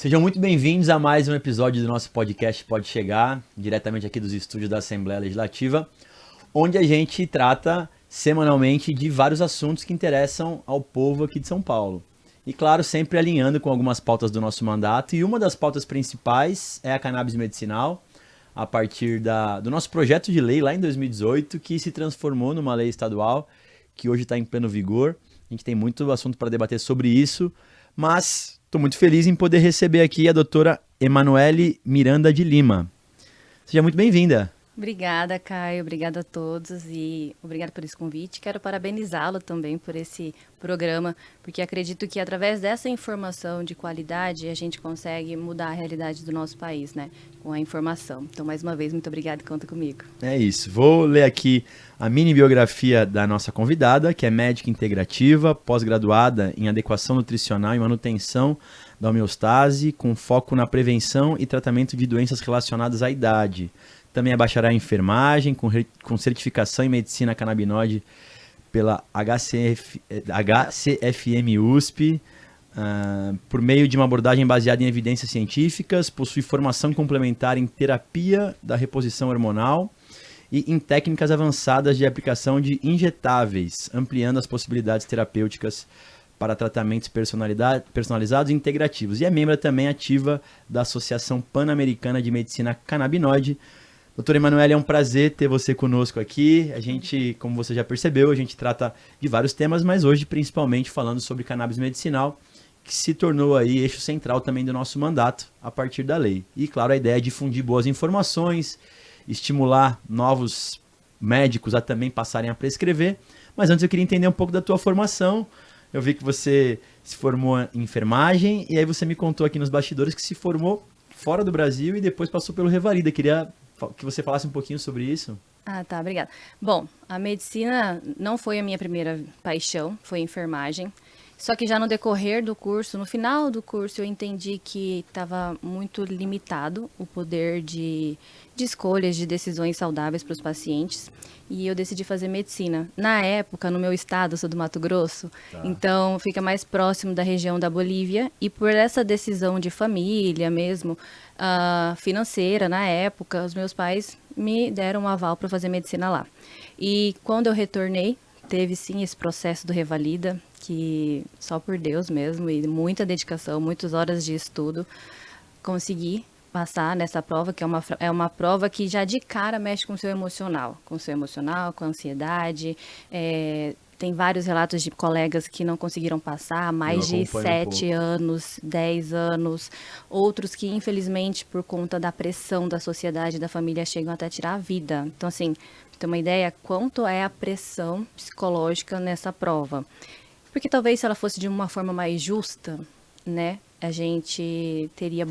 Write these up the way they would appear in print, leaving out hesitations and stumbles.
Sejam muito bem-vindos a mais um episódio do nosso podcast Pode Chegar, diretamente aqui dos estúdios da Assembleia Legislativa, onde a gente trata semanalmente de vários assuntos que interessam ao povo aqui de São Paulo. E claro, sempre alinhando com algumas pautas do nosso mandato, e uma das pautas principais é a cannabis medicinal, a partir do nosso projeto de lei lá em 2018, que se transformou numa lei estadual, que hoje está em pleno vigor. A gente tem muito assunto para debater sobre isso, mas estou muito feliz em poder receber aqui a doutora Emanuele Miranda de Lima. Seja muito bem-vinda. Obrigada, Caio. Obrigada a todos e obrigada por esse convite. Quero parabenizá-lo também por esse programa, porque acredito que através dessa informação de qualidade a gente consegue mudar a realidade do nosso país, né? Com a informação. Então, mais uma vez, muito obrigada e conta comigo. É isso. Vou ler aqui a mini biografia da nossa convidada, que é médica integrativa, pós-graduada em adequação nutricional e manutenção da homeostase, com foco na prevenção e tratamento de doenças relacionadas à idade. Também é bacharel em enfermagem, com certificação em medicina canabinoide pela HCFM USP, por meio de uma abordagem baseada em evidências científicas, possui formação complementar em terapia da reposição hormonal e em técnicas avançadas de aplicação de injetáveis, ampliando as possibilidades terapêuticas para tratamentos personalizados e integrativos. E é membro também ativa da Associação Pan-Americana de Medicina Canabinoide. Doutora Emanuele, é um prazer ter você conosco aqui. A gente, como você já percebeu, a gente trata de vários temas, mas hoje principalmente falando sobre cannabis medicinal, que se tornou aí eixo central também do nosso mandato a partir da lei. E claro, a ideia é difundir boas informações, estimular novos médicos a também passarem a prescrever. Mas antes eu queria entender um pouco da tua formação. Eu vi que você se formou em enfermagem e aí você me contou aqui nos bastidores que se formou fora do Brasil e depois passou pelo Revalida. Queria que você falasse um pouquinho sobre isso. Tá, obrigada. Bom, a medicina não foi a minha primeira paixão, foi a enfermagem. Só que já no decorrer do curso, no final do curso, eu entendi que estava muito limitado o poder de escolhas, de decisões saudáveis para os pacientes. E eu decidi fazer medicina. Na época, no meu estado, eu sou do Mato Grosso, então fica mais próximo da região da Bolívia. E por essa decisão de família mesmo, financeira, na época, os meus pais me deram um aval para fazer medicina lá. E quando eu retornei, teve sim esse processo do Revalida, que só por Deus mesmo, e muita dedicação, muitas horas de estudo, consegui passar nessa prova, que é uma prova que já de cara mexe com o seu emocional, com a ansiedade. Tem vários relatos de colegas que não conseguiram passar, mais de 7 anos, 10 anos, outros que infelizmente por conta da pressão da sociedade, da família, chegam até a tirar a vida. Então assim, pra ter uma ideia quanto é a pressão psicológica nessa prova. Porque talvez se ela fosse de uma forma mais justa, né, a gente teria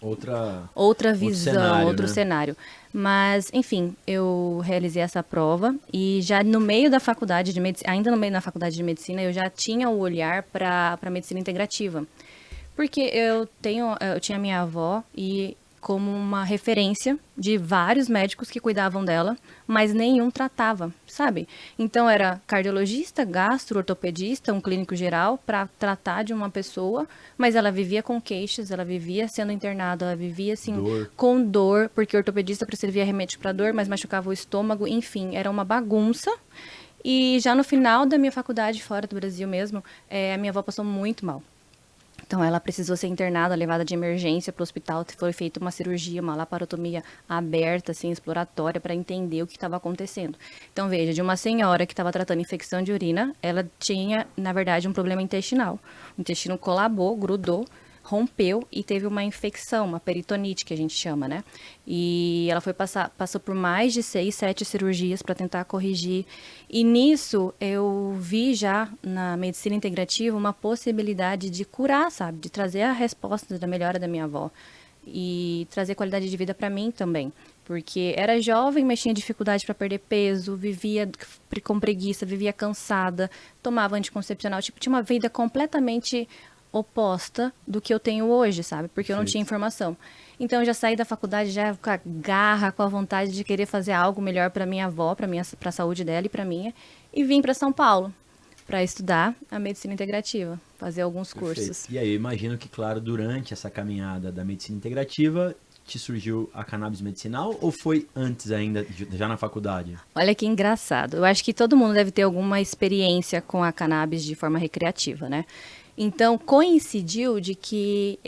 outra visão, outro cenário. Mas, enfim, eu realizei essa prova e já no meio da faculdade de medicina, ainda no meio da faculdade de medicina, eu já tinha o olhar para medicina integrativa. Porque eu tinha minha avó e como uma referência de vários médicos que cuidavam dela, mas nenhum tratava, sabe? Então era cardiologista, gastro, ortopedista, um clínico geral para tratar de uma pessoa, mas ela vivia com queixas, ela vivia sendo internada, ela vivia assim com dor, porque o ortopedista prescrevia remédio para dor, mas machucava o estômago, enfim, era uma bagunça. E já no final da minha faculdade, fora do Brasil mesmo, a minha avó passou muito mal. Então, ela precisou ser internada, levada de emergência para o hospital. Foi feita uma cirurgia, uma laparotomia aberta, assim, exploratória, para entender o que estava acontecendo. Então, veja, de uma senhora que estava tratando infecção de urina, ela tinha, na verdade, um problema intestinal. O intestino colabou, grudou, rompeu e teve uma infecção, uma peritonite, que a gente chama, né? E ela passou por mais de 6, 7 cirurgias para tentar corrigir. E nisso eu vi já na medicina integrativa uma possibilidade de curar, sabe? De trazer a resposta da melhora da minha avó e trazer qualidade de vida para mim também. Porque era jovem, mas tinha dificuldade para perder peso, vivia com preguiça, vivia cansada, tomava anticoncepcional, tipo, tinha uma vida completamente oposta do que eu tenho hoje, sabe? Porque eu não tinha informação. Então, eu já saí da faculdade já com a garra, com a vontade de querer fazer algo melhor para minha avó, para a saúde dela e para minha, e vim para São Paulo para estudar a medicina integrativa, fazer alguns cursos. E aí, eu imagino que, claro, durante essa caminhada da medicina integrativa, te surgiu a cannabis medicinal ou foi antes ainda, já na faculdade? Olha que engraçado. Eu acho que todo mundo deve ter alguma experiência com a cannabis de forma recreativa, né? Então, coincidiu de que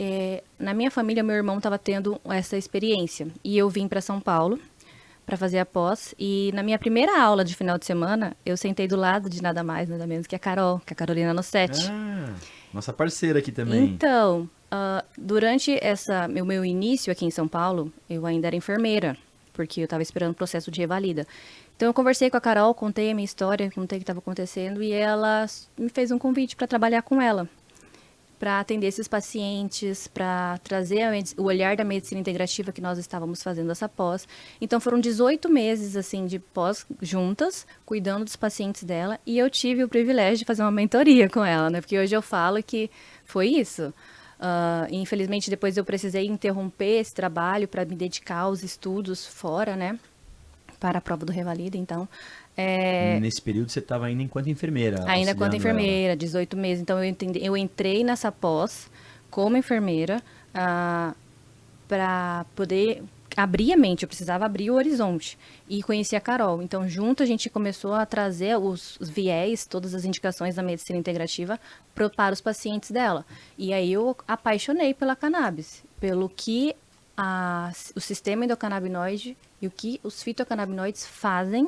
na minha família, meu irmão estava tendo essa experiência. E eu vim para São Paulo para fazer a pós. E na minha primeira aula de final de semana, eu sentei do lado de nada mais, nada menos que a Carol, que é a Carolina Nossetti. Ah, nossa parceira aqui também. Então, durante o meu início aqui em São Paulo, eu ainda era enfermeira, porque eu estava esperando o processo de revalida. Então, eu conversei com a Carol, contei a minha história, contei o que estava acontecendo, e ela me fez um convite para trabalhar com ela, para atender esses pacientes, para trazer o olhar da medicina integrativa que nós estávamos fazendo essa pós. Então, foram 18 meses, assim, de pós juntas, cuidando dos pacientes dela, e eu tive o privilégio de fazer uma mentoria com ela, né? Porque hoje eu falo que foi isso. Infelizmente, depois eu precisei interromper esse trabalho para me dedicar aos estudos fora, né? Para a prova do Revalida, então... Nesse período você estava ainda enquanto enfermeira? Ainda enquanto enfermeira, ela. 18 meses. Então, eu entrei nessa pós como enfermeira para poder abrir a mente. Eu precisava abrir o horizonte e conheci a Carol. Então, junto a gente começou a trazer os viés, todas as indicações da medicina integrativa para os pacientes dela. E aí eu apaixonei pela cannabis, pelo que o sistema endocannabinoide e o que os fitocannabinoides fazem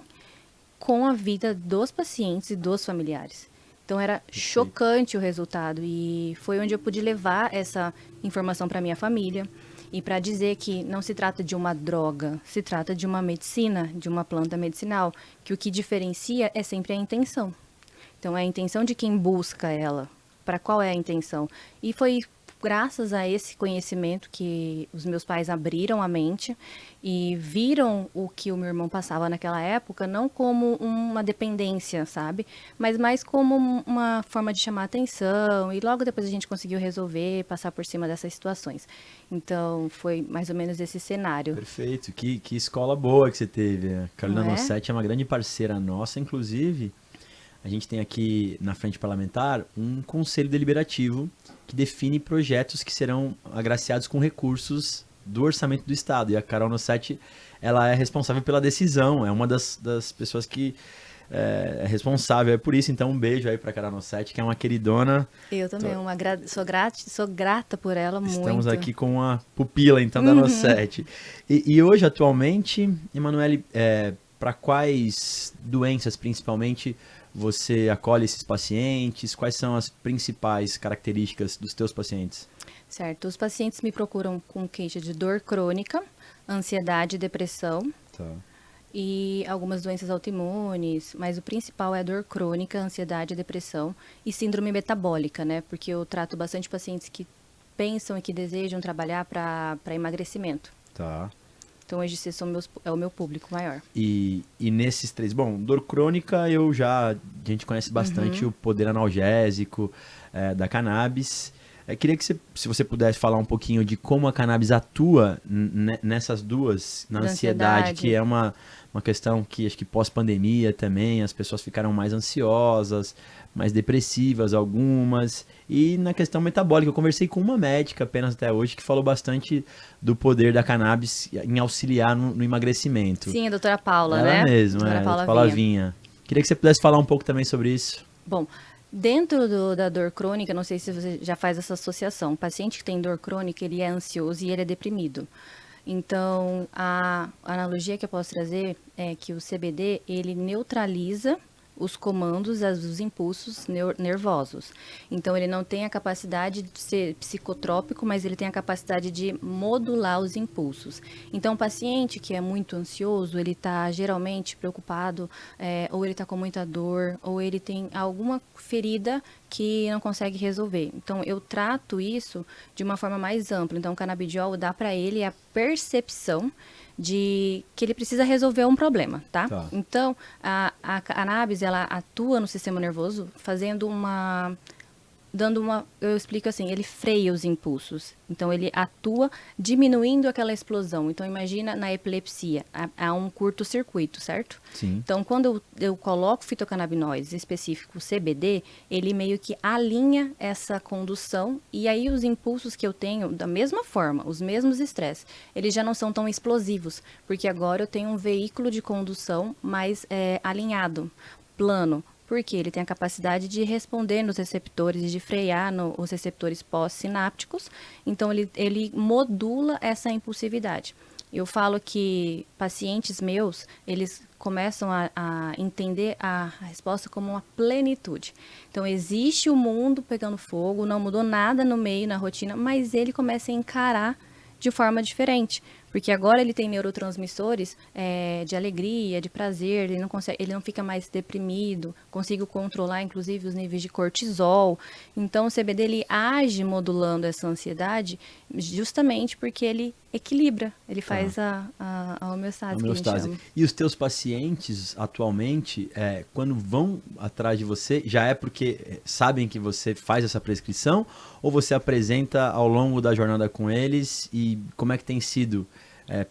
com a vida dos pacientes e dos familiares. Então, era chocante o resultado e foi onde eu pude levar essa informação para minha família e para dizer que não se trata de uma droga, se trata de uma medicina, de uma planta medicinal, que o que diferencia é sempre a intenção. Então, é a intenção de quem busca ela, para qual é a intenção. E foi graças a esse conhecimento que os meus pais abriram a mente e viram o que o meu irmão passava naquela época, não como uma dependência, sabe? Mas mais como uma forma de chamar atenção. E logo depois a gente conseguiu resolver, passar por cima dessas situações. Então, foi mais ou menos esse cenário. Perfeito. Que escola boa que você teve. A Carolina Não é? Nossetti é uma grande parceira nossa, inclusive... A gente tem aqui na frente parlamentar um conselho deliberativo que define projetos que serão agraciados com recursos do orçamento do Estado. E a Carol Nossetti, ela é responsável pela decisão, é uma das pessoas que é responsável por isso. Então, um beijo aí para a Carol Nossetti, que é uma queridona. Eu também, sou grata por ela muito. Estamos aqui com a pupila, então, da Nossetti. E hoje, atualmente, Emanuele, para quais doenças, principalmente, você acolhe esses pacientes? Quais são as principais características dos teus pacientes? Certo. Os pacientes me procuram com queixa de dor crônica, ansiedade, depressão e algumas doenças autoimunes, mas o principal é a dor crônica, ansiedade, depressão e síndrome metabólica, né? Porque eu trato bastante pacientes que pensam e que desejam trabalhar para emagrecimento. Tá. Então, hoje esse é o meu público maior. E nesses três, bom, dor crônica a gente conhece bastante o poder analgésico da cannabis. Queria que se você pudesse falar um pouquinho de como a cannabis atua nessas duas, na ansiedade, que é uma questão que acho que pós-pandemia também, as pessoas ficaram mais ansiosas, mais depressivas algumas, e na questão metabólica. Eu conversei com uma médica apenas até hoje que falou bastante do poder da cannabis em auxiliar no emagrecimento. Sim, a doutora Paula, Ela né? mesmo, doutora a Paula Vinha. Queria que você pudesse falar um pouco também sobre isso. Bom, dentro da dor crônica, não sei se você já faz essa associação, o paciente que tem dor crônica, ele é ansioso e ele é deprimido. Então, a analogia que eu posso trazer é que o CBD, ele neutraliza os comandos, os impulsos nervosos. Então, ele não tem a capacidade de ser psicotrópico, mas ele tem a capacidade de modular os impulsos. Então, o paciente que é muito ansioso, ele está geralmente preocupado, ou ele está com muita dor, ou ele tem alguma ferida que não consegue resolver. Então, eu trato isso de uma forma mais ampla. Então, o canabidiol dá para ele a percepção de que ele precisa resolver um problema, tá? Então, a cannabis, ela atua no sistema nervoso fazendo eu explico assim, ele freia os impulsos. Então, ele atua diminuindo aquela explosão. Então, imagina na epilepsia, há um curto-circuito, certo? Sim. Então, quando eu coloco fitocannabinoides, específico CBD, ele meio que alinha essa condução e aí os impulsos que eu tenho, da mesma forma, os mesmos estresses, eles já não são tão explosivos, porque agora eu tenho um veículo de condução mais alinhado, plano, porque ele tem a capacidade de responder nos receptores e de frear os receptores pós-sinápticos. Então, ele modula essa impulsividade. Eu falo que pacientes meus, eles começam a entender a resposta como uma plenitude. Então, existe o mundo pegando fogo, não mudou nada no meio, na rotina, mas ele começa a encarar de forma diferente. Porque agora ele tem neurotransmissores de alegria, de prazer, ele não fica mais deprimido, consigo controlar inclusive os níveis de cortisol. Então o CBD ele age modulando essa ansiedade justamente porque ele equilibra, ele faz a homeostase, que a gente chama. E os teus pacientes atualmente, quando vão atrás de você, já é porque sabem que você faz essa prescrição ou você apresenta ao longo da jornada com eles e como é que tem sido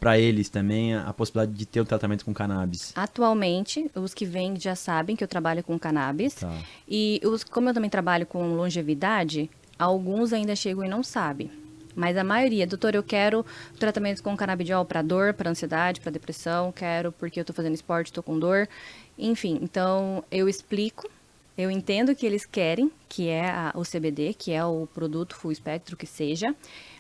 para eles também a possibilidade de ter o tratamento com cannabis? Atualmente, os que vêm já sabem que eu trabalho com cannabis. Tá. E como eu também trabalho com longevidade, alguns ainda chegam e não sabem. Mas a maioria, doutor, eu quero tratamento com canabidiol para dor, para ansiedade, para depressão, quero porque eu estou fazendo esporte, estou com dor. Enfim, então eu explico, eu entendo o que eles querem, que é o CBD, que é o produto full espectro que seja.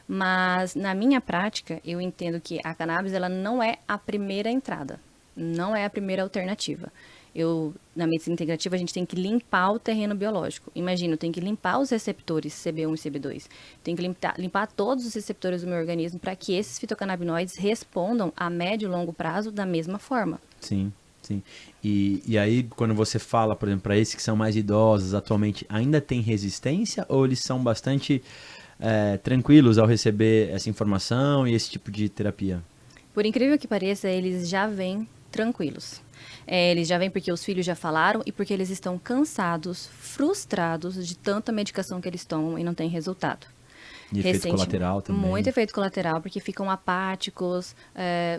Mas na minha prática, eu entendo que a cannabis ela não é a primeira entrada, não é a primeira alternativa. Na medicina integrativa, a gente tem que limpar o terreno biológico. Imagina, eu tenho que limpar os receptores CB1 e CB2. Tenho que limpar todos os receptores do meu organismo para que esses fitocannabinoides respondam a médio e longo prazo da mesma forma. Sim, sim. E aí, quando você fala, por exemplo, para esses que são mais idosos atualmente, ainda tem resistência ou eles são bastante tranquilos ao receber essa informação e esse tipo de terapia? Por incrível que pareça, eles já vêm tranquilos. Eles já vêm porque os filhos já falaram e porque eles estão cansados, frustrados de tanta medicação que eles tomam e não tem resultado. E efeito colateral também. Muito efeito colateral, porque ficam apáticos,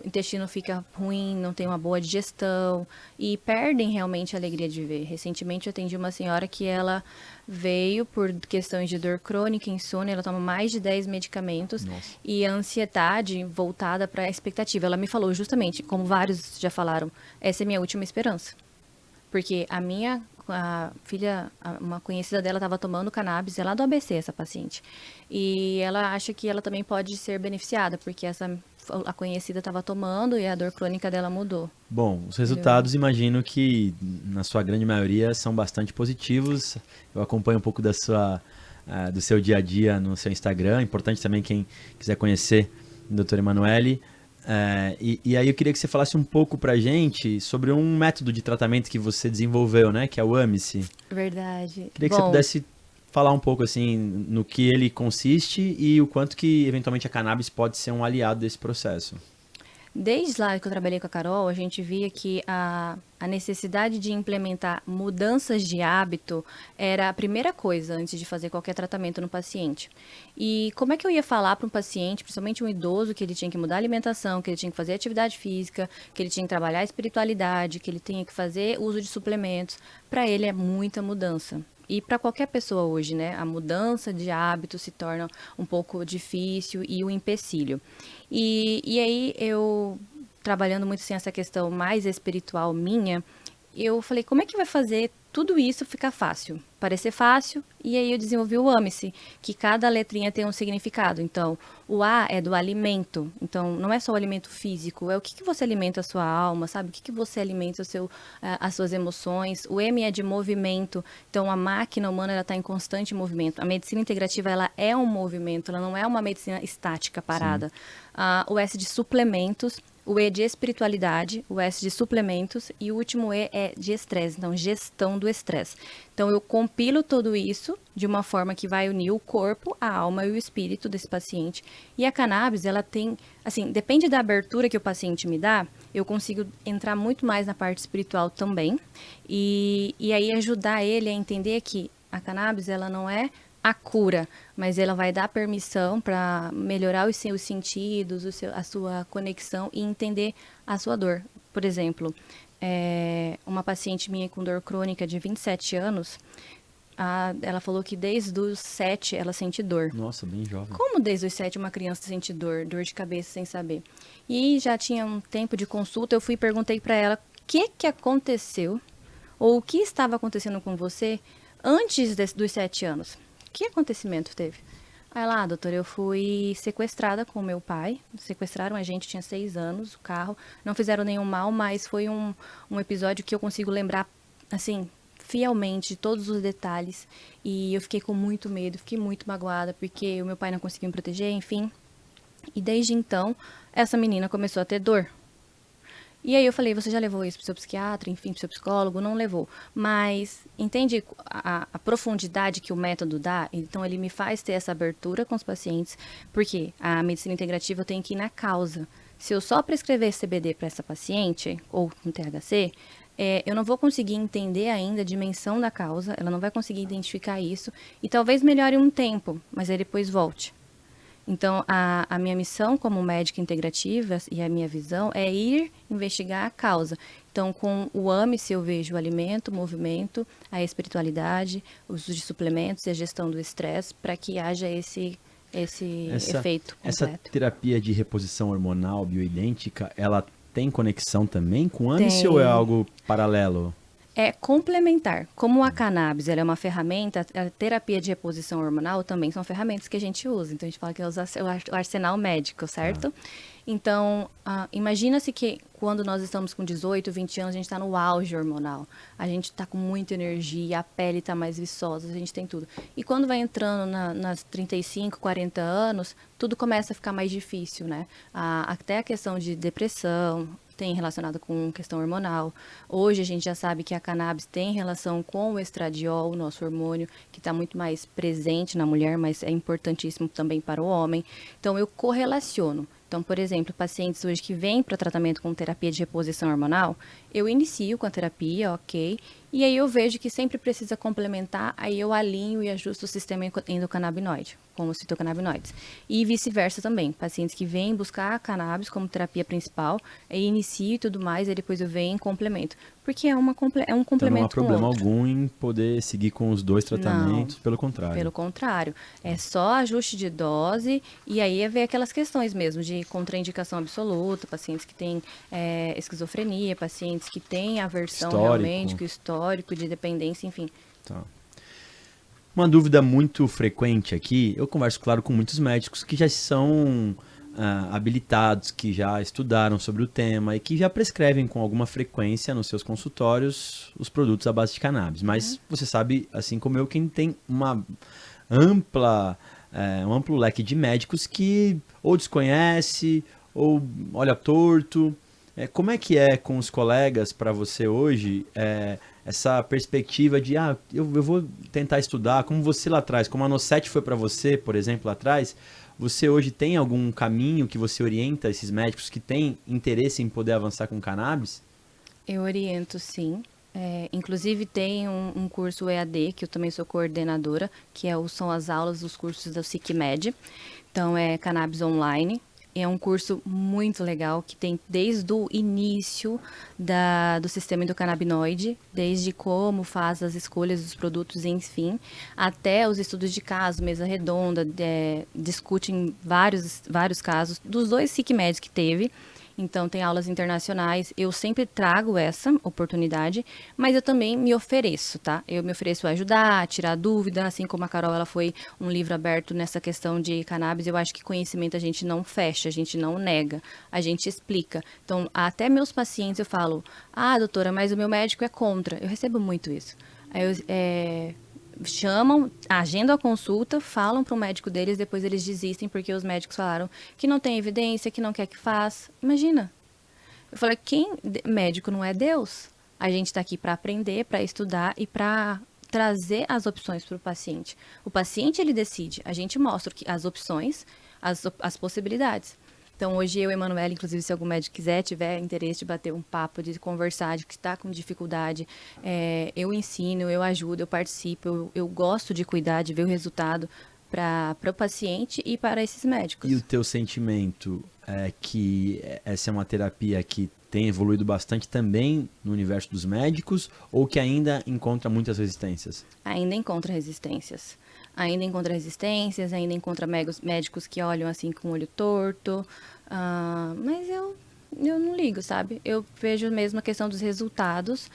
o intestino fica ruim, não tem uma boa digestão e perdem realmente a alegria de viver. Recentemente eu atendi uma senhora que ela veio por questões de dor crônica, insônia, ela toma mais de 10 medicamentos. Nossa. E a ansiedade voltada para a expectativa. Ela me falou justamente, como vários já falaram, essa é minha última esperança. Porque a filha, uma conhecida dela estava tomando cannabis, ela é do ABC, essa paciente. E ela acha que ela também pode ser beneficiada, porque a conhecida estava tomando e a dor crônica dela mudou. Bom, os resultados imagino que na sua grande maioria são bastante positivos. Eu acompanho um pouco do seu dia a dia no seu Instagram. Importante também quem quiser conhecer o Dr. Emanuele. E aí eu queria que você falasse um pouco pra gente sobre um método de tratamento que você desenvolveu, né? Que é o AMICE. Verdade. Queria que você pudesse falar um pouco assim no que ele consiste e o quanto que eventualmente a cannabis pode ser um aliado desse processo. Desde lá que eu trabalhei com a Carol, a gente via que a necessidade de implementar mudanças de hábito era a primeira coisa antes de fazer qualquer tratamento no paciente. E como é que eu ia falar para um paciente, principalmente um idoso, que ele tinha que mudar a alimentação, que ele tinha que fazer atividade física, que ele tinha que trabalhar a espiritualidade, que ele tinha que fazer uso de suplementos? Para ele é muita mudança. E para qualquer pessoa hoje, né, a mudança de hábito se torna um pouco difícil e um empecilho. E aí eu, trabalhando muito assim, essa questão mais espiritual minha, eu falei, como é que vai fazer tudo isso ficar fácil? Parecer fácil, e aí eu desenvolvi o AMICE, que cada letrinha tem um significado. Então, o A é do alimento, então não é só o alimento físico, é o que você alimenta a sua alma, sabe? O que você alimenta as suas emoções. O M é de movimento, então a máquina humana está em constante movimento. A medicina integrativa ela é um movimento, ela não é uma medicina estática, parada. O S de suplementos, o E de espiritualidade, o S de suplementos e o último E é de estresse, então gestão do estresse. Então eu compilo tudo isso de uma forma que vai unir o corpo, a alma e o espírito desse paciente. E a cannabis, ela tem, assim, depende da abertura que o paciente me dá, eu consigo entrar muito mais na parte espiritual também. E aí ajudar ele a entender que a cannabis, ela não é a cura, mas ela vai dar permissão para melhorar os seus sentidos, a sua conexão e entender a sua dor. Por exemplo, uma paciente minha com dor crônica de 27 anos, ela falou que desde os 7 ela sente dor. Nossa, bem jovem. Como desde os 7 uma criança sente dor de cabeça sem saber? E já tinha um tempo de consulta, eu fui e perguntei para ela o que aconteceu, ou o que estava acontecendo com você antes dos 7 anos. Que acontecimento teve? Aí lá, doutora, eu fui sequestrada com meu pai. Sequestraram a gente, tinha 6 anos, o carro. Não fizeram nenhum mal, mas foi um episódio que eu consigo lembrar, assim, fielmente de todos os detalhes. E eu fiquei com muito medo, fiquei muito magoada, porque o meu pai não conseguiu me proteger, enfim. E desde então, essa menina começou a ter dor. E aí eu falei, você já levou isso pro seu psiquiatra, enfim, pro seu psicólogo? Não levou. Mas entende a profundidade que o método dá? Então ele me faz ter essa abertura com os pacientes, porque a medicina integrativa eu tenho que ir na causa. Se eu só prescrever CBD para essa paciente, ou com THC, eu não vou conseguir entender ainda a dimensão da causa, ela não vai conseguir identificar isso, e talvez melhore um tempo, mas aí depois volte. Então, a minha missão como médica integrativa e a minha visão é ir investigar a causa. Então, com o AME-se eu vejo o alimento, o movimento, a espiritualidade, o uso de suplementos e a gestão do estresse para que haja esse efeito completo. Essa terapia de reposição hormonal bioidêntica, ela tem conexão também com o AME-se ou é algo paralelo? É complementar. Como a cannabis ela é uma ferramenta, a terapia de reposição hormonal também são ferramentas que a gente usa. Então, a gente fala que é o arsenal médico, certo? Então, imagina-se que quando nós estamos com 18, 20 anos, a gente está no auge hormonal. A gente está com muita energia, a pele está mais viçosa, a gente tem tudo. E quando vai entrando nas 35, 40 anos, tudo começa a ficar mais difícil, né? Até a questão de depressão tem relacionado com questão hormonal. Hoje a gente já sabe que a cannabis tem relação com o estradiol, o nosso hormônio, que está muito mais presente na mulher, mas é importantíssimo também para o homem. Então eu correlaciono. Então, por exemplo, pacientes hoje que vêm para tratamento com terapia de reposição hormonal, eu inicio com a terapia, ok, e aí eu vejo que sempre precisa complementar, aí eu alinho e ajusto o sistema endocannabinoide, com os citocannabinoides. E vice-versa também, pacientes que vêm buscar a cannabis como terapia principal, aí inicio e tudo mais, e depois eu venho em complemento. Porque é um complemento então não há com o problema outro. algum em poder seguir com os dois tratamentos, Não, pelo contrário. pelo contrário, é só ajuste de dose e aí é ver aquelas questões mesmo de contraindicação absoluta, pacientes que têm esquizofrenia, pacientes que têm aversão realmente, com histórico de dependência, enfim. Tá. Uma dúvida muito frequente aqui, eu converso, claro, com muitos médicos que já são habilitados, que já estudaram sobre o tema e que já prescrevem com alguma frequência nos seus consultórios os produtos à base de cannabis. Mas você sabe, assim como eu, quem tem um amplo leque de médicos que ou desconhece ou olha torto. Como é que é com os colegas para você hoje essa perspectiva de eu vou tentar estudar, como você lá atrás, como a Nocete foi para você, por exemplo, lá atrás, você hoje tem algum caminho que você orienta esses médicos que têm interesse em poder avançar com cannabis? Eu oriento, sim. Inclusive tem um curso EAD, que eu também sou coordenadora, que são as aulas dos cursos da SICMED. Então, é Cannabis Online. É um curso muito legal, que tem desde o início do sistema endocannabinoide, desde como faz as escolhas dos produtos, enfim, até os estudos de caso, mesa redonda, discutem vários casos, dos 2 SICMEDs que teve. Então, tem aulas internacionais. Eu sempre trago essa oportunidade, mas eu também me ofereço, tá? Eu me ofereço a ajudar, a tirar dúvida, assim como a Carol, ela foi um livro aberto nessa questão de cannabis. Eu acho que conhecimento a gente não fecha, a gente não nega, a gente explica. Então, até meus pacientes eu falo, doutora, mas o meu médico é contra. Eu recebo muito isso. Aí chamam, agendam a consulta, falam para o médico deles, depois eles desistem porque os médicos falaram que não tem evidência, que não quer que faça. Imagina. Eu falei, médico não é Deus? A gente está aqui para aprender, para estudar e para trazer as opções para o paciente. O paciente, ele decide. A gente mostra as opções, as possibilidades. Então, hoje eu e a Emanuela, inclusive, se algum médico tiver interesse de bater um papo, de conversar, de que está com dificuldade, eu ensino, eu ajudo, eu participo, eu gosto de cuidar, de ver o resultado para o paciente e para esses médicos. E o teu sentimento é que essa é uma terapia que tem evoluído bastante também no universo dos médicos ou que ainda encontra muitas resistências? Ainda encontra resistências. Ainda encontra resistências, ainda encontra médicos que olham assim com o olho torto. Mas eu não ligo, sabe? Eu vejo mesmo a questão dos resultados.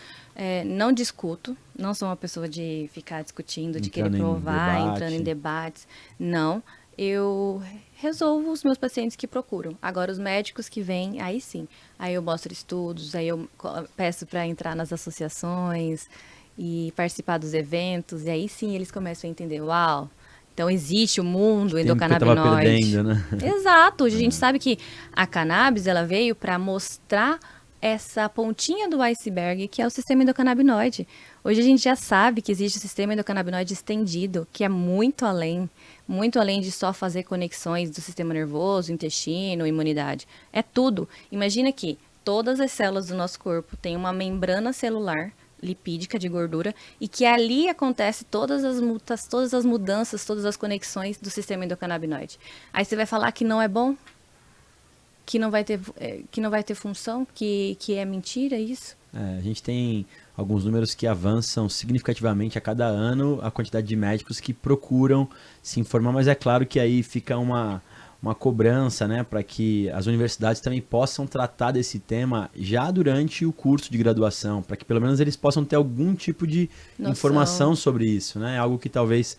Não discuto, não sou uma pessoa de ficar discutindo, de querer provar, entrando em debates. Não. Eu resolvo os meus pacientes que procuram. Agora, os médicos que vêm, aí sim. Aí eu mostro estudos, aí eu peço para entrar nas associações e participar dos eventos, e aí sim eles começam a entender, uau, então existe o mundo endocannabinoide. Perdendo, né? Exato, hoje a gente sabe que a cannabis ela veio para mostrar essa pontinha do iceberg que é o sistema endocannabinoide. Hoje a gente já sabe que existe o sistema endocannabinoide estendido, que é muito além de só fazer conexões do sistema nervoso, intestino, imunidade. É tudo. Imagina que todas as células do nosso corpo têm uma membrana celular lipídica de gordura e que ali acontece todas as mudanças, todas as conexões do sistema endocannabinoide. Aí você vai falar que não é bom, que não vai ter função, que é mentira isso? A gente tem alguns números que avançam significativamente a cada ano a quantidade de médicos que procuram se informar, mas é claro que aí fica uma cobrança, né, para que as universidades também possam tratar desse tema já durante o curso de graduação, para que pelo menos eles possam ter algum tipo de informação sobre isso, né, algo que talvez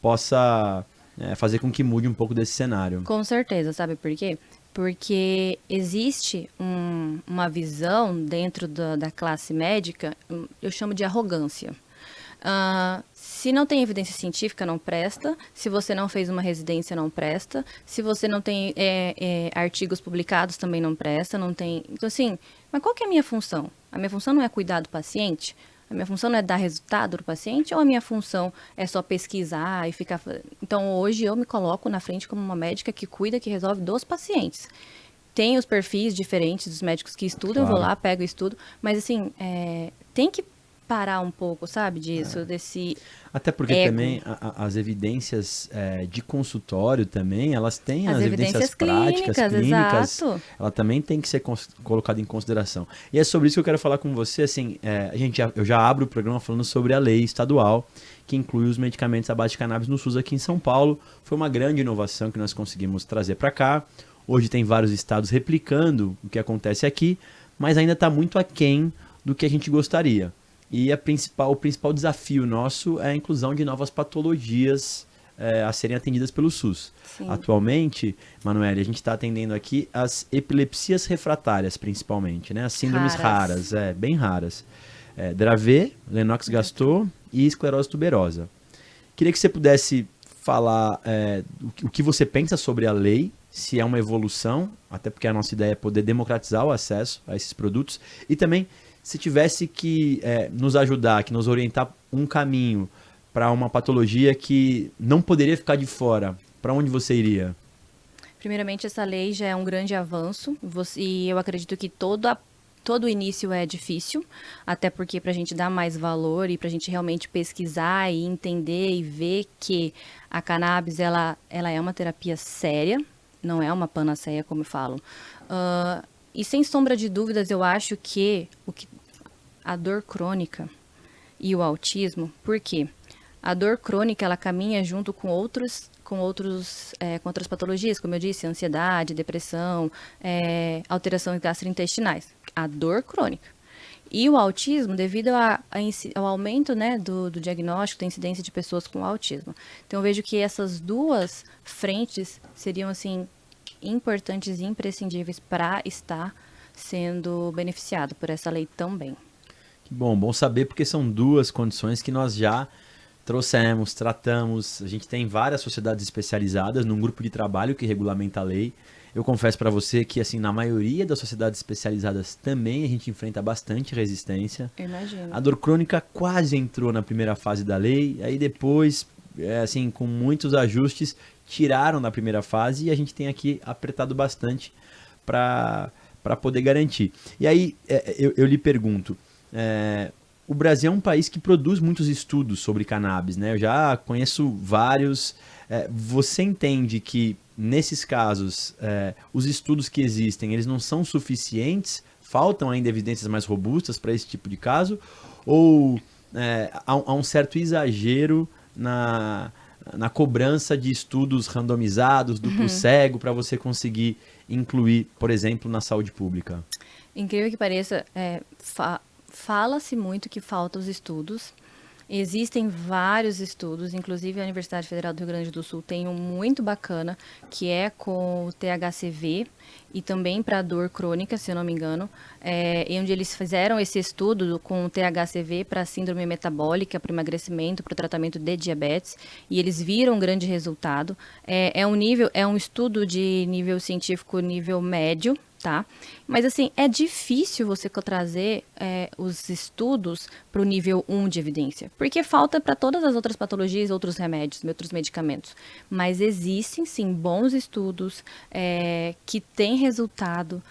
possa fazer com que mude um pouco desse cenário. Com certeza, sabe por quê? Porque existe uma visão dentro da classe médica, eu chamo de arrogância. Se não tem evidência científica, não presta. Se você não fez uma residência, não presta. Se você não tem artigos publicados, também não presta. Não tem. Então, assim, mas qual que é a minha função? A minha função não é cuidar do paciente? A minha função não é dar resultado do paciente? Ou a minha função é só pesquisar e ficar... Então, hoje eu me coloco na frente como uma médica que cuida, que resolve dos pacientes. Tem os perfis diferentes dos médicos que estudam, claro. Eu vou lá, pego o estudo. Mas, assim, tem que parar um pouco, sabe, disso, desse até porque ego. Também as evidências de consultório também, elas têm as evidências práticas, clínicas, exato. Ela também tem que ser colocada em consideração. E é sobre isso que eu quero falar com você, assim, eu já abro o programa falando sobre a lei estadual que inclui os medicamentos à base de cannabis no SUS aqui em São Paulo. Foi uma grande inovação que nós conseguimos trazer para cá. Hoje tem vários estados replicando o que acontece aqui, mas ainda está muito aquém do que a gente gostaria. E o principal desafio nosso é a inclusão de novas patologias a serem atendidas pelo SUS. Sim. Atualmente, Manoeli, a gente está atendendo aqui as epilepsias refratárias, principalmente, né? As síndromes raras, bem raras. Dravet, Lennox-Gastaut e esclerose tuberosa. Queria que você pudesse falar o que você pensa sobre a lei, se é uma evolução, até porque a nossa ideia é poder democratizar o acesso a esses produtos, e também se tivesse que nos ajudar, que nos orientar um caminho para uma patologia que não poderia ficar de fora, para onde você iria? Primeiramente, essa lei já é um grande avanço, e eu acredito que todo início é difícil, até porque para a gente dar mais valor e para a gente realmente pesquisar e entender e ver que a cannabis ela é uma terapia séria, não é uma panaceia, como eu falo. E sem sombra de dúvidas, eu acho que a dor crônica e o autismo, por quê? A dor crônica, ela caminha junto com outras patologias, como eu disse, ansiedade, depressão, alterações gastrointestinais. A dor crônica. E o autismo, devido ao aumento, né, do diagnóstico, da incidência de pessoas com autismo. Então, eu vejo que essas duas frentes seriam, assim, importantes e imprescindíveis para estar sendo beneficiado por essa lei também. Que bom saber, porque são duas condições que nós já trouxemos, tratamos. A gente tem várias sociedades especializadas num grupo de trabalho que regulamenta a lei. Eu confesso para você que, assim, na maioria das sociedades especializadas também a gente enfrenta bastante resistência. Eu imagino. A dor crônica quase entrou na primeira fase da lei, aí depois assim, com muitos ajustes, tiraram da primeira fase e a gente tem aqui apertado bastante para poder garantir. E aí eu lhe pergunto, o Brasil é um país que produz muitos estudos sobre cannabis, né? Eu já conheço vários. Você entende que nesses casos os estudos que existem eles não são suficientes? Faltam ainda evidências mais robustas para esse tipo de caso? Ou há um certo exagero na cobrança de estudos randomizados, duplo cego, para você conseguir incluir, por exemplo, na saúde pública? Incrível que pareça, fala-se muito que faltam os estudos. Existem vários estudos, inclusive a Universidade Federal do Rio Grande do Sul tem um muito bacana, que é com o THCV e também para dor crônica, se eu não me engano, onde eles fizeram esse estudo com o THCV para síndrome metabólica, para emagrecimento, para o tratamento de diabetes, e eles viram um grande resultado. É um estudo de nível científico, nível médio, tá? Mas assim, é difícil você trazer os estudos para o nível 1 de evidência, porque falta para todas as outras patologias, outros remédios, outros medicamentos. Mas existem sim bons estudos que têm resultado,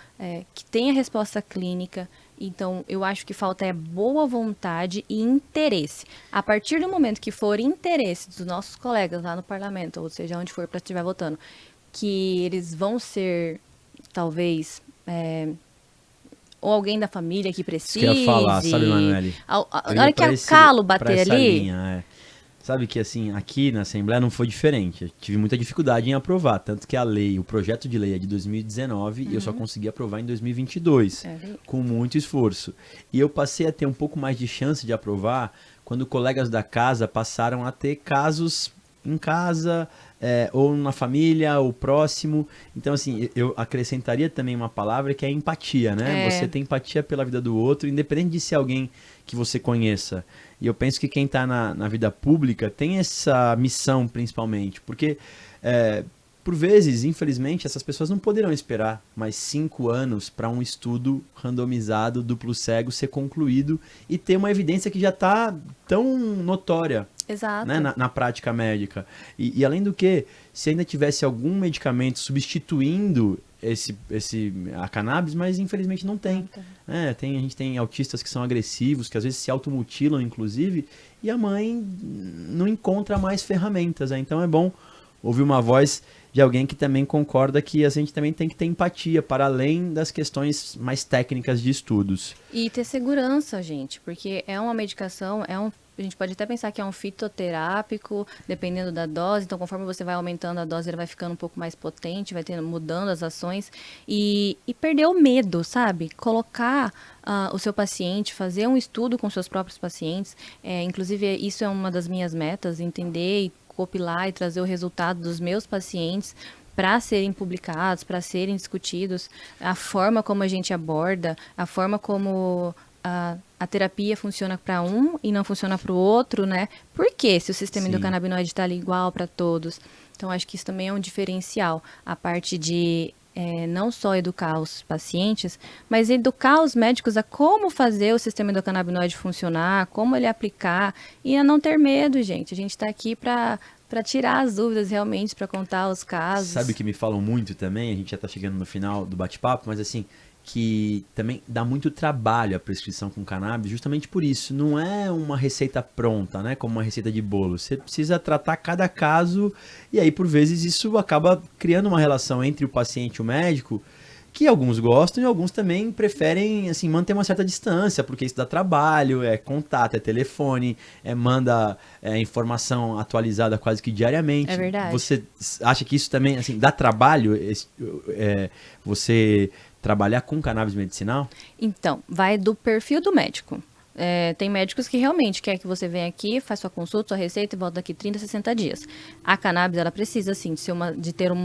que têm a resposta clínica. Então, eu acho que falta boa vontade e interesse. A partir do momento que for interesse dos nossos colegas lá no parlamento, ou seja, onde for para estiver votando, que eles vão ser talvez ou alguém da família que precise. Isso que eu ia falar, sabe, Manuele? A hora que o calo bater ali. Linha, Sabe que assim, aqui na Assembleia não foi diferente. Eu tive muita dificuldade em aprovar, tanto que o projeto de lei é de 2019 e eu só consegui aprovar em 2022, com muito esforço. E eu passei a ter um pouco mais de chance de aprovar quando colegas da casa passaram a ter casos em casa, ou na família, ou próximo. Então, assim, eu acrescentaria também uma palavra que é empatia, né? Você tem empatia pela vida do outro, independente de ser alguém que você conheça. E eu penso que quem está na vida pública tem essa missão, principalmente, porque, por vezes, infelizmente, essas pessoas não poderão esperar mais 5 anos para um estudo randomizado, duplo cego, ser concluído e ter uma evidência que já está tão notória. Exato. Né, na prática médica. E além do que, se ainda tivesse algum medicamento substituindo a cannabis, mas infelizmente não tem. A gente tem autistas que são agressivos, que às vezes se automutilam, inclusive, e a mãe não encontra mais ferramentas. Então é bom ouvir uma voz de alguém que também concorda que a gente também tem que ter empatia, para além das questões mais técnicas de estudos. E ter segurança, gente, porque é uma medicação, a gente pode até pensar que é um fitoterápico, dependendo da dose. Então, conforme você vai aumentando a dose, ele vai ficando um pouco mais potente, vai mudando as ações. E perder o medo, sabe? Colocar o seu paciente, fazer um estudo com seus próprios pacientes. Inclusive, isso é uma das minhas metas, entender e copilar e trazer o resultado dos meus pacientes para serem publicados, para serem discutidos. A forma como a gente aborda, a forma como a terapia funciona para um e não funciona para o outro, né? Por que se o sistema endocannabinoide está ali igual para todos? Então, acho que isso também é um diferencial. A parte de não só educar os pacientes, mas educar os médicos a como fazer o sistema endocannabinoide funcionar, como ele aplicar e a não ter medo, gente. A gente está aqui para tirar as dúvidas realmente, para contar os casos. Sabe o que me falam muito também? A gente já está chegando no final do bate-papo, mas assim, que também dá muito trabalho a prescrição com cannabis, justamente por isso. Não é uma receita pronta, né? Como uma receita de bolo. Você precisa tratar cada caso e aí, por vezes, isso acaba criando uma relação entre o paciente e o médico que alguns gostam e alguns também preferem, assim, manter uma certa distância, porque isso dá trabalho, é contato, é telefone, manda informação atualizada quase que diariamente. É verdade. Você acha que isso também, assim, dá trabalho, você trabalhar com cannabis medicinal? Então, vai do perfil do médico. Tem médicos que realmente quer que você venha aqui, faz sua consulta, sua receita e volta daqui 30, 60 dias. A cannabis, ela precisa, assim, de ter um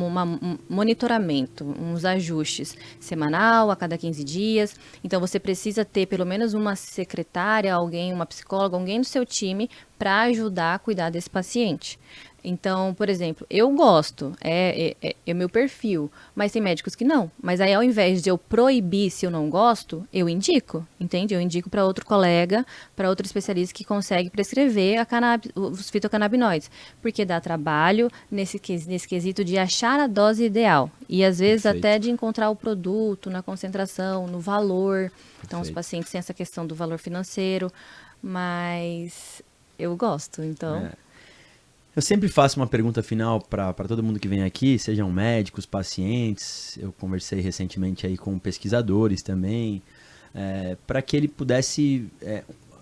monitoramento, uns ajustes semanal, a cada 15 dias. Então, você precisa ter pelo menos uma secretária, alguém, uma psicóloga, alguém do seu time para ajudar a cuidar desse paciente. Então, por exemplo, eu gosto, é meu perfil, mas tem médicos que não. Mas aí, ao invés de eu proibir se eu não gosto, eu indico, entende? Eu indico para outro colega, para outro especialista que consegue prescrever os fitocannabinoides. Porque dá trabalho nesse quesito de achar a dose ideal. E, às vezes, Perfeito. até de encontrar o produto na concentração, no valor. Então, os Perfeito. pacientes têm essa questão do valor financeiro, mas eu gosto, então... Eu sempre faço uma pergunta final para todo mundo que vem aqui, sejam médicos, pacientes. Eu conversei recentemente aí com pesquisadores também, para que ele pudesse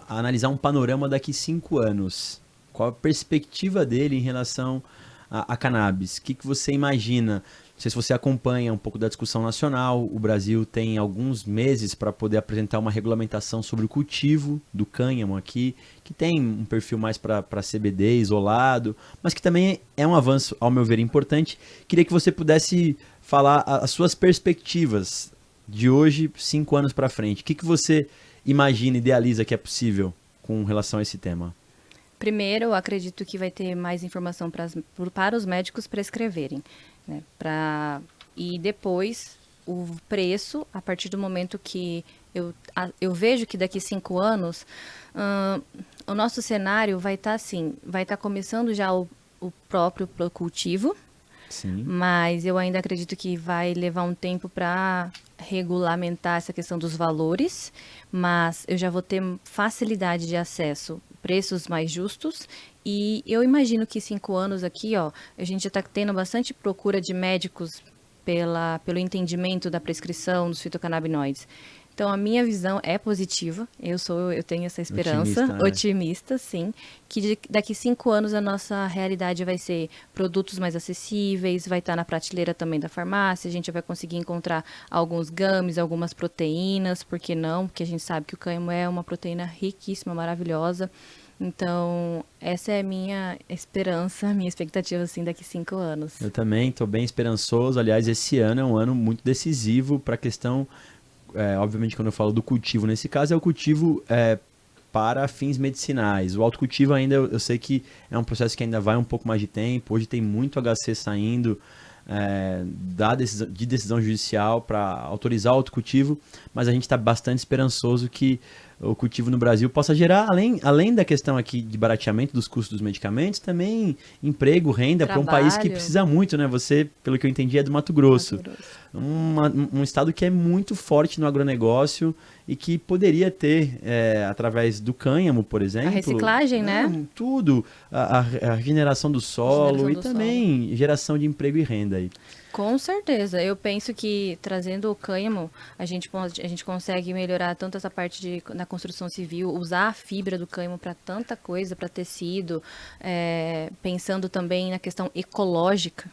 analisar um panorama daqui 5 anos. Qual a perspectiva dele em relação a cannabis? O que você imagina? Não sei se você acompanha um pouco da discussão nacional. O Brasil tem alguns meses para poder apresentar uma regulamentação sobre o cultivo do cânhamo aqui, que tem um perfil mais para CBD isolado, mas que também é um avanço, ao meu ver, importante. Queria que você pudesse falar as suas perspectivas de hoje, 5 anos para frente. O que você imagina, idealiza que é possível com relação a esse tema? Primeiro, eu acredito que vai ter mais informação para os médicos prescreverem, né? E depois, o preço, a partir do momento que eu vejo que daqui 5 anos, o nosso cenário vai estar assim, vai estar começando já o próprio cultivo, Sim. mas eu ainda acredito que vai levar um tempo para regulamentar essa questão dos valores, mas eu já vou ter facilidade de acesso, preços mais justos, e eu imagino que 5 anos aqui, ó, a gente já está tendo bastante procura de médicos pelo entendimento da prescrição dos fitocannabinoides. Então, a minha visão é positiva, eu tenho essa esperança, otimista, sim, que daqui 5 anos a nossa realidade vai ser produtos mais acessíveis, vai estar na prateleira também da farmácia, a gente vai conseguir encontrar alguns gummies, algumas proteínas, por que não? Porque a gente sabe que o cânhamo é uma proteína riquíssima, maravilhosa. Então, essa é a minha esperança, minha expectativa, assim, daqui 5 anos. Eu também estou bem esperançoso. Aliás, esse ano é um ano muito decisivo para a questão... obviamente, quando eu falo do cultivo, nesse caso, é o cultivo para fins medicinais. O autocultivo ainda, eu sei que é um processo que ainda vai um pouco mais de tempo. Hoje tem muito HC saindo de decisão judicial para autorizar o autocultivo, mas a gente está bastante esperançoso que o cultivo no Brasil possa gerar, além da questão aqui de barateamento dos custos dos medicamentos, também emprego, renda para um país que precisa muito, né? Você, pelo que eu entendi, é do Mato Grosso. Um estado que é muito forte no agronegócio e que poderia ter, através do cânhamo, por exemplo... A reciclagem, né? Tudo. A regeneração do solo e também geração de emprego e renda aí. Com certeza. Eu penso que trazendo o cânhamo, a gente consegue melhorar tanto essa parte na construção civil, usar a fibra do cânhamo para tanta coisa, para tecido, pensando também na questão ecológica,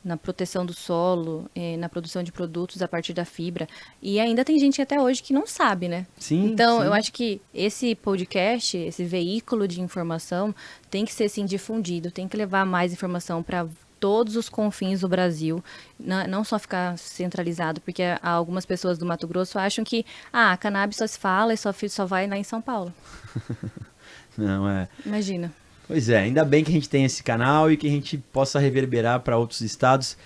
na proteção do solo, na produção de produtos a partir da fibra. E ainda tem gente até hoje que não sabe, né? Sim, então, sim. Eu acho que esse podcast, esse veículo de informação, tem que ser, assim, difundido, tem que levar mais informação para todos os confins do Brasil, não só ficar centralizado, porque algumas pessoas do Mato Grosso acham que a cannabis só se fala e só vai lá em São Paulo. Não, Imagina. Pois é, ainda bem que a gente tem esse canal e que a gente possa reverberar para outros estados.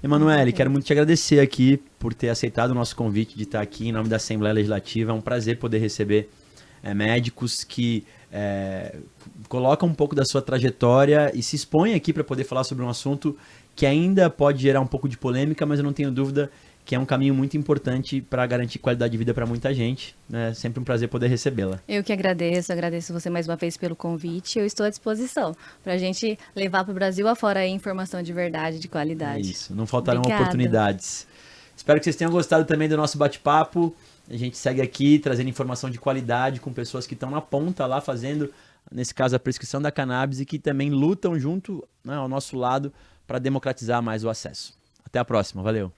Emanuele, quero muito te agradecer aqui por ter aceitado o nosso convite de estar aqui em nome da Assembleia Legislativa. É um prazer poder receber médicos que colocam um pouco da sua trajetória e se expõem aqui para poder falar sobre um assunto que ainda pode gerar um pouco de polêmica, mas eu não tenho dúvida que é um caminho muito importante para garantir qualidade de vida para muita gente. É sempre um prazer poder recebê-la. Eu que agradeço você mais uma vez pelo convite. Eu estou à disposição para a gente levar para o Brasil afora a informação de verdade, de qualidade. É isso, não faltarão Obrigada. Oportunidades. Espero que vocês tenham gostado também do nosso bate-papo. A gente segue aqui trazendo informação de qualidade com pessoas que estão na ponta lá fazendo, nesse caso, a prescrição da cannabis e que também lutam junto, né, ao nosso lado para democratizar mais o acesso. Até a próxima, valeu!